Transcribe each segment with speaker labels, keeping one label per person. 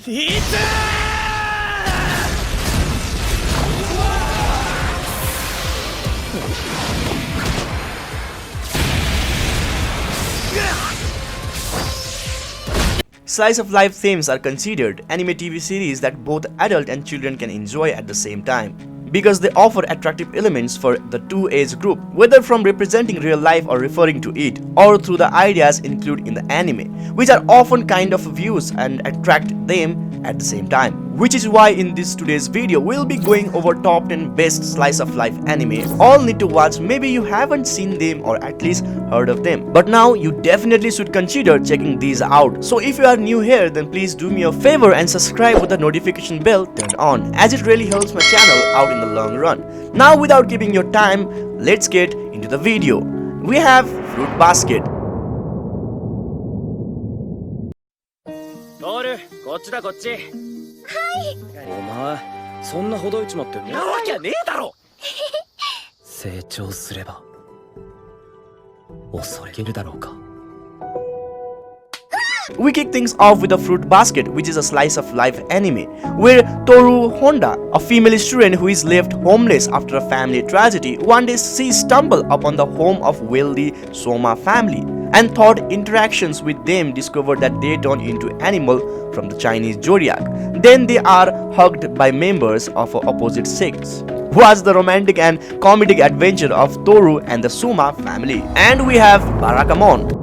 Speaker 1: Slice of life themes are considered anime TV series that both adult and children can enjoy at the same time, because they offer attractive elements for the two age group, whether from representing real life or referring to it, or through the ideas included in the anime, which are often kind of views and attract them at the same time. Which is why in this today's video we'll be going over top 10 best slice of life anime all need to watch. Maybe you haven't seen them or at least heard of them, but now you definitely should consider checking these out. So if you are new here, then please do me a favor and subscribe with the notification bell turned on, as it really helps my channel out in the long run. Now without keeping your time, let's get into the video. We have Fruit Basket.
Speaker 2: トール、こっちだこっち。はい。お前、そんなほどいちまってんの？なわけねえだろ。成長すれば恐れるだろうか。
Speaker 1: We kick things off with a Fruit Basket, which is a slice of life anime, where Toru Honda, a female student who is left homeless after a family tragedy, one day she stumbles upon the home of wealthy Soma family, and thought interactions with them discovered that they turn into animal from the Chinese zodiac. Then they are hugged by members of opposite sex. Was the romantic and comedic adventure of Toru and the Soma family. And we have Barakamon.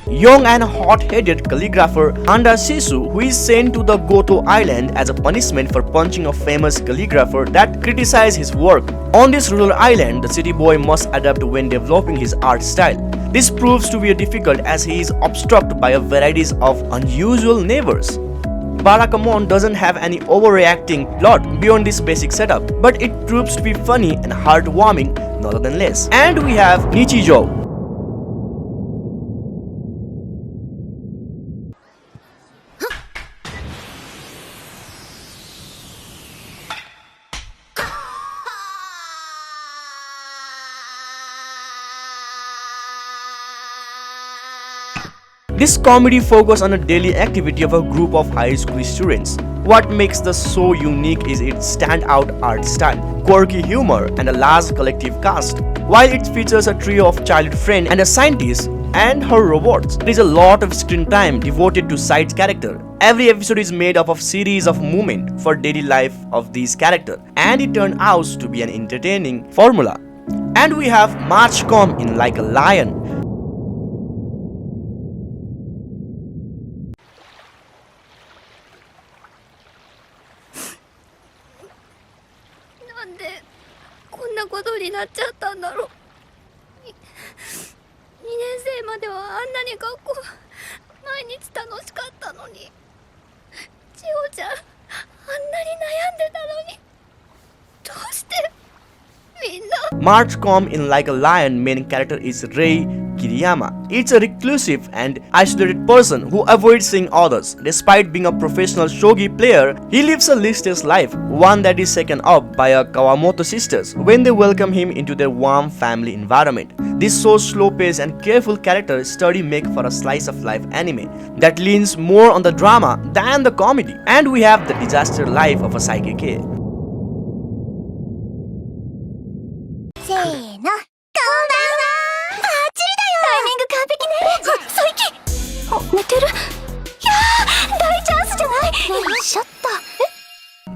Speaker 1: Young and hot-headed calligrapher Anda Shisu, who is sent to the Goto Island as a punishment for punching a famous calligrapher that criticized his work. On this rural island, the city boy must adapt when developing his art style. This proves to be difficult as he is obstructed by a varieties of unusual neighbors. Barakamon doesn't have any overreacting plot beyond this basic setup, but it proves to be funny and heartwarming nonetheless. And we have Nichijou. 'This comedy focuses on a daily activity of a group of high school students. What makes the show unique is its standout art style, quirky humor, and a large collective cast. While it features a trio of childhood friends and a scientist and her robots, there is a lot of screen time devoted to side character. Every episode is made up of series of moments for daily life of these characters, and it turned out to be an entertaining formula. And we have March Come in Like a Lion. March Come in Like a Lion main character is Rei Kiriyama. It's a reclusive and isolated person who avoids seeing others. Despite being a professional shogi player, he lives a listless life, one that is shaken up by a Kawamoto sisters when they welcome him into their warm family environment. This so slow-paced and careful character study make for a slice of life anime that leans more on the drama than the comedy. And we have the disaster life of a psychic.
Speaker 3: せーの、こんばんは。バッチリだよ。タイミング完璧ね。最近。あ、寝てる。いやー、大チャンスじゃない。よいしょっと。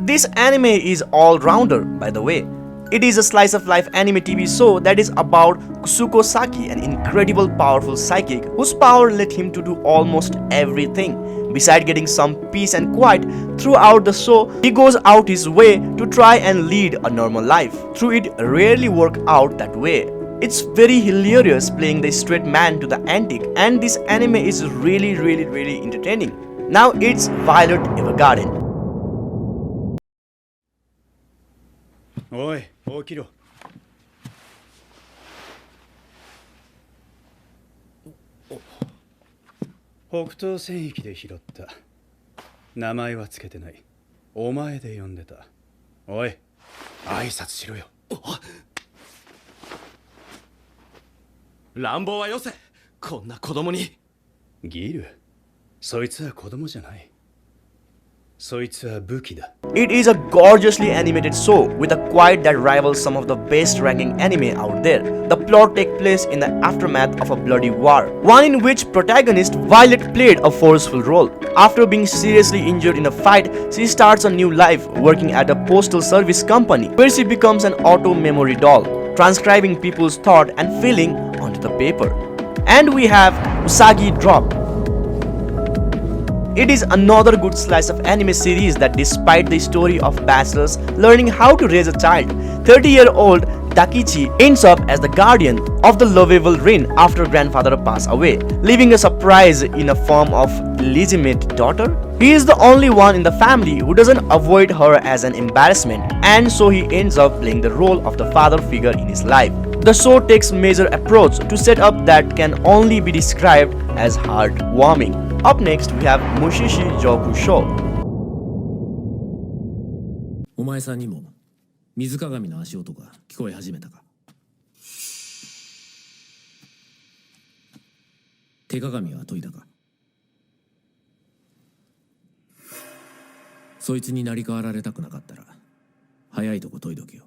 Speaker 1: This anime is all-rounder, by the way. It is a slice of life anime TV show that is about Kusuko Saki, an incredible powerful psychic whose power led him to do almost everything. Besides getting some peace and quiet throughout the show, he goes out his way to try and lead a normal life. Though it rarely works out that way. It's very hilarious playing the straight man to the antique, and this anime is really entertaining. Now it's Violet Evergarden.
Speaker 4: おい、起きろ。北東戦域で拾った名前はつけてない。お前で呼んでた。おい、挨拶しろよ。
Speaker 2: 乱暴はよせ。こんな子供に。
Speaker 4: ギル、そいつは子供じゃない。そいつは武器だ。
Speaker 1: It is a gorgeously animated show with a quiet that rivals some of the best ranking anime out there. The plot takes place in the aftermath of a bloody war, one in which protagonist Violet played a forceful role. After being seriously injured in a fight, she starts a new life working at a postal service company where she becomes an auto memory doll, transcribing people's thought and feeling onto the paper. And we have Usagi Drop. It is another good slice of anime series that, despite the story of bachelors learning how to raise a child, 30-year-old Dakichi ends up as the guardian of the lovable Rin after grandfather passed away, leaving a surprise in a form of illegitimate daughter. He is the only one in the family who doesn't avoid her as an embarrassment, and so he ends up playing the role of the father figure in his life. The show takes major approach to set up that can only be described as heartwarming. Up next, we have Mushishi Joku Show.
Speaker 5: お前さんにも水鏡の足音が聞こえ始めたか。手鏡は研いだか。そいつに成り代わられたくなかったら早いとこ研いどけよ。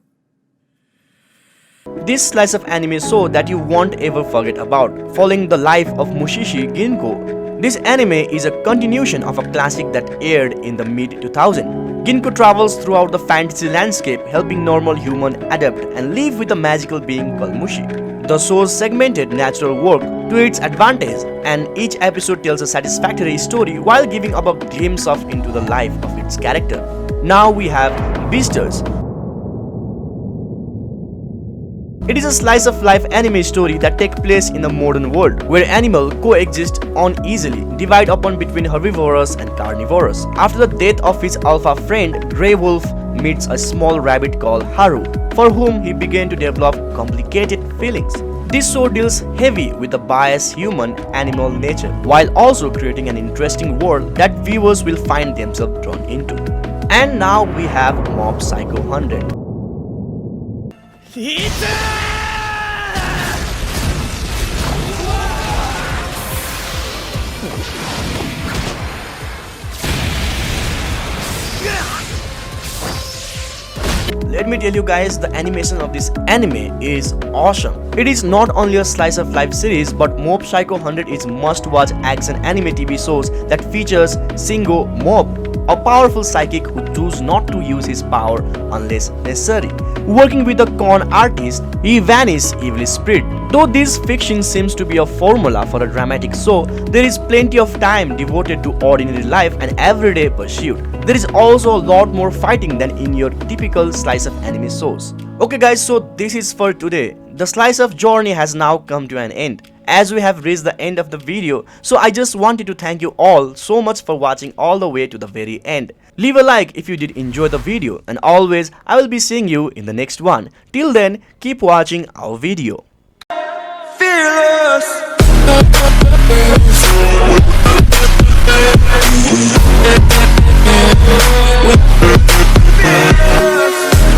Speaker 1: This slice of anime show that you won't ever forget about, following the life of Mushishi Ginko. This anime is a continuation of a classic that aired in the mid-2000s. Ginko travels throughout the fantasy landscape, helping normal humans adapt and live with a magical being called Mushi. The show's segmented natural work to its advantage, and each episode tells a satisfactory story while giving up a glimpse of into the life of its character. Now we have Beastars. It is a slice-of-life anime story that takes place in a modern world where animals coexist uneasily, divide upon between herbivorous and carnivorous. After the death of his alpha friend, Grey Wolf meets a small rabbit called Haru, for whom he began to develop complicated feelings. This show deals heavy with the biased human-animal nature, while also creating an interesting world that viewers will find themselves drawn into. And now we have Mob Psycho 100. Let me tell you guys, the animation of this anime is awesome. It is not only a slice of life series, but Mob Psycho 100 is must-watch action anime TV shows that features Shingo Mob, a powerful psychic who chooses not to use his power unless necessary. Working with a con artist, he vanishes evil spirit. Though this fiction seems to be a formula for a dramatic show, there is plenty of time devoted to ordinary life and everyday pursuit. There is also a lot more fighting than in your typical slice of anime shows. Okay guys, so this is for today. The slice of journey has now come to an end, as we have reached the end of the video. So I just wanted to thank you all so much for watching all the way to the very end. Leave a like if you did enjoy the video, and always I will be seeing you in the next one. Till then, keep watching our video. Fearless.